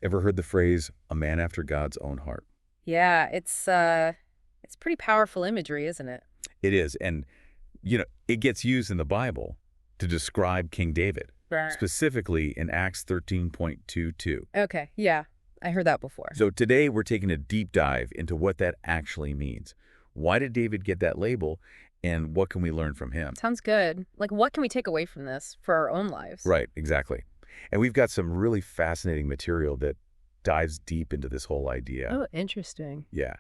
Ever heard the phrase, a man after God's own heart? Yeah, it's pretty powerful imagery, isn't it? It is, and, it gets used in the Bible to describe King David, Right. specifically in Acts 13:22. Okay, yeah. I heard that before. So today we're taking a deep dive into what that actually means. Why did David get that label, and what can we learn from him? Sounds good. Like, what can we take away from this for our own lives? Right, exactly. And we've got some really fascinating material that dives deep into this whole idea. Oh, interesting. Yeah.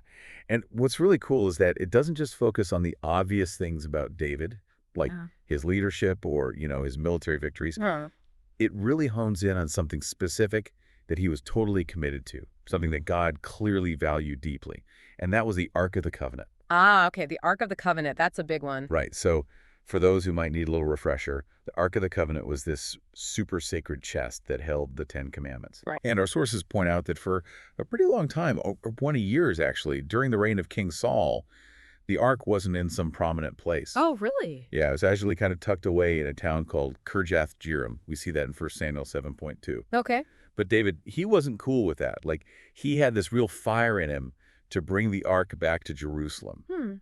And what's really cool is that it doesn't just focus on the obvious things about David, like Yeah. his leadership or, his military victories. Huh. It really hones in on something specific that he was totally committed to, something that God clearly valued deeply. And that was the Ark of the Covenant. Ah, okay, the Ark of the Covenant. That's a big one. Right. So for those who might need a little refresher, the Ark of the Covenant was this super sacred chest that held the Ten Commandments. Right. And our sources point out that for a pretty long time, over 20 years actually, during the reign of King Saul, the Ark wasn't in some prominent place. Oh, really? Yeah, it was actually kind of tucked away in a town called Kirjath-Jearim. We see that in 1 Samuel 7:2. Okay. But David, he wasn't cool with that. Like, he had this real fire in him to bring the Ark back to Jerusalem. Hmm.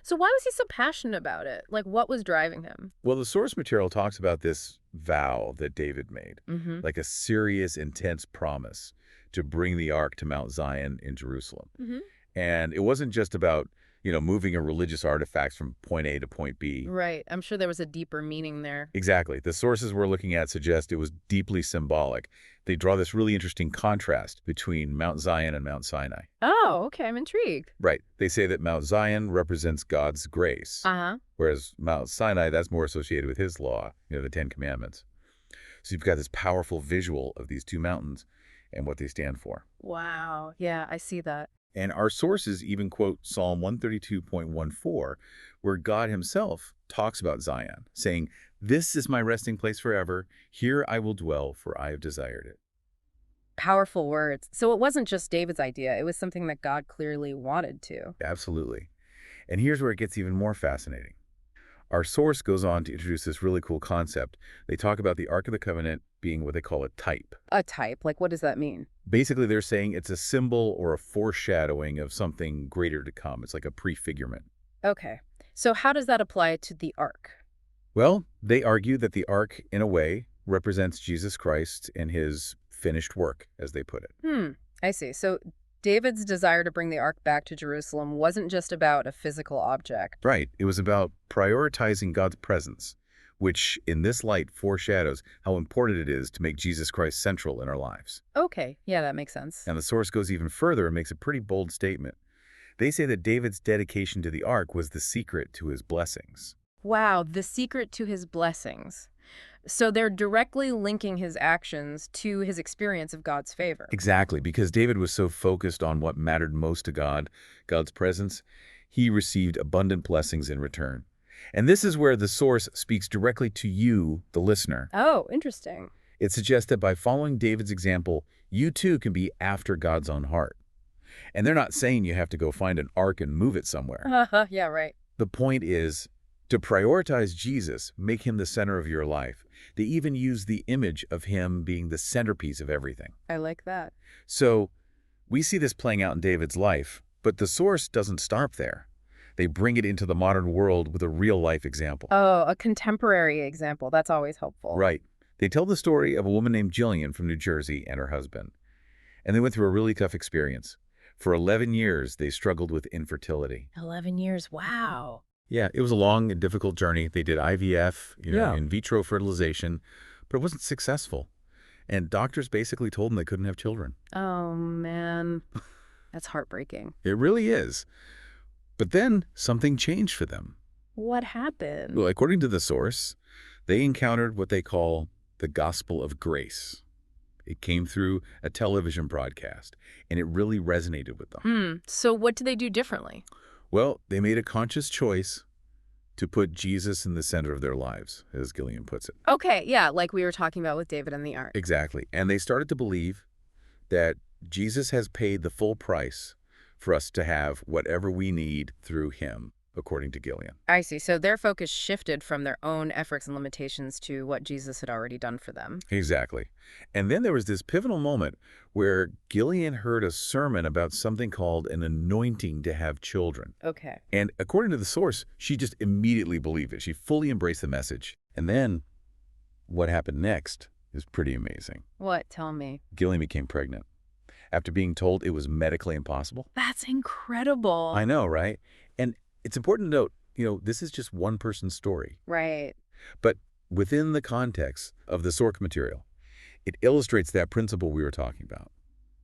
So why was he so passionate about it? Like, what was driving him? Well, the source material talks about this vow that David made, Mm-hmm. like a serious, intense promise to bring the Ark to Mount Zion in Jerusalem. Mm-hmm. And it wasn't just about, moving a religious artifacts from point A to point B. Right. I'm sure there was a deeper meaning there. Exactly. The sources we're looking at suggest it was deeply symbolic. They draw this really interesting contrast between Mount Zion and Mount Sinai. Oh, okay. I'm intrigued. Right. They say that Mount Zion represents God's grace, Uh-huh. whereas Mount Sinai, that's more associated with his law, the Ten Commandments. So you've got this powerful visual of these two mountains and what they stand for. Wow. Yeah, I see that. And our sources even quote Psalm 132.14, where God himself talks about Zion, saying, "This is my resting place forever. Here I will dwell, for I have desired it." Powerful words. So it wasn't just David's idea. It was something that God clearly wanted to. Absolutely. And here's where it gets even more fascinating. Our source goes on to introduce this really cool concept. They talk about the Ark of the Covenant being what they call a type. A type. Like, what does that mean? Basically, they're saying it's a symbol or a foreshadowing of something greater to come. It's like a prefigurement. Okay. So how does that apply to the ark? Well, they argue that the Ark, in a way, represents Jesus Christ and his finished work, as they put it. I see. So David's desire to bring the ark back to Jerusalem wasn't just about a physical object. Right. It was about prioritizing God's presence, which in this light foreshadows how important it is to make Jesus Christ central in our lives. Okay. Yeah, that makes sense. And the source goes even further and makes a pretty bold statement. They say that David's dedication to the ark was the secret to his blessings. Wow, the secret to his blessings. So they're directly linking his actions to his experience of God's favor. Exactly, because David was so focused on what mattered most to God, God's presence, he received abundant blessings in return. And this is where the source speaks directly to you, the listener. Oh, interesting. It suggests that by following David's example, you too can be after God's own heart. And they're not saying you have to go find an ark and move it somewhere. Yeah, right. The point is to prioritize Jesus, make him the center of your life. They even use the image of him being the centerpiece of everything. I like that. So we see this playing out in David's life, but the source doesn't stop there. They bring it into the modern world with a real-life example. Oh, a contemporary example. That's always helpful. Right. They tell the story of a woman named Jillian from New Jersey and her husband. And they went through a really tough experience. For 11 years, they struggled with infertility. 11 years. Wow. Yeah, it was a long and difficult journey. They did IVF, Yeah. in vitro fertilization, but it wasn't successful. And doctors basically told them they couldn't have children. Oh, man. That's heartbreaking. It really is. But then something changed for them. What happened? Well, according to the source, they encountered what they call the gospel of grace. It came through a television broadcast, and it really resonated with them. So what do they do differently? Well, they made a conscious choice to put Jesus in the center of their lives, as Gillian puts it. Okay, yeah, like we were talking about with David and the ark. Exactly. And they started to believe that Jesus has paid the full price for us to have whatever we need through him. according to Gillian. I see. So their focus shifted from their own efforts and limitations to what Jesus had already done for them. Exactly. And then there was this pivotal moment where Gillian heard a sermon about something called an anointing to have children. Okay. And according to the source, she just immediately believed it. She fully embraced the message. And then what happened next is pretty amazing. What? Tell me. Gillian became pregnant after being told it was medically impossible. That's incredible. I know, right? And it's important to note, this is just one person's story. Right. But within the context of the source material, it illustrates that principle we were talking about.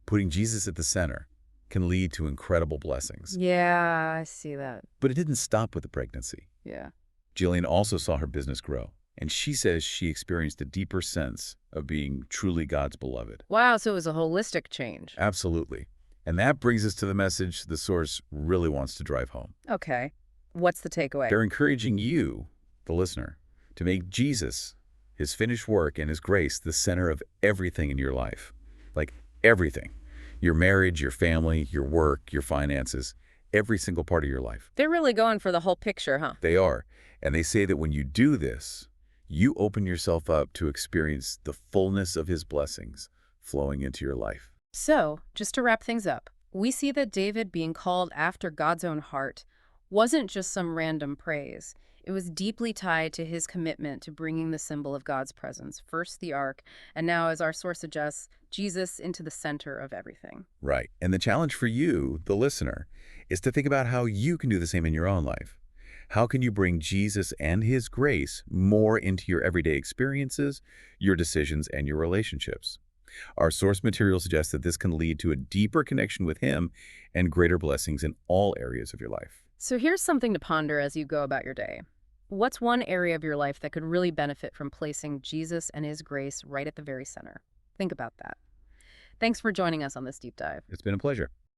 Putting Jesus at the center can lead to incredible blessings. Yeah, I see that. But it didn't stop with the pregnancy. Yeah. Jillian also saw her business grow, and she says she experienced a deeper sense of being truly God's beloved. Wow, so it was a holistic change. Absolutely. And that brings us to the message the source really wants to drive home. Okay. What's the takeaway? They're encouraging you, the listener, to make Jesus, his finished work and his grace, the center of everything in your life. Like everything. Your marriage, your family, your work, your finances, every single part of your life. They're really going for the whole picture, huh? They are. And they say that when you do this, you open yourself up to experience the fullness of his blessings flowing into your life. So, just to wrap things up, we see that David being called after God's own heart wasn't just some random praise. It was deeply tied to his commitment to bringing the symbol of God's presence, first the ark, and now, as our source suggests, Jesus into the center of everything. Right. And the challenge for you, the listener, is to think about how you can do the same in your own life. How can you bring Jesus and his grace more into your everyday experiences, your decisions, and your relationships? Our source material suggests that this can lead to a deeper connection with him and greater blessings in all areas of your life. So here's something to ponder as you go about your day. What's one area of your life that could really benefit from placing Jesus and his grace right at the very center? Think about that. Thanks for joining us on this deep dive. It's been a pleasure.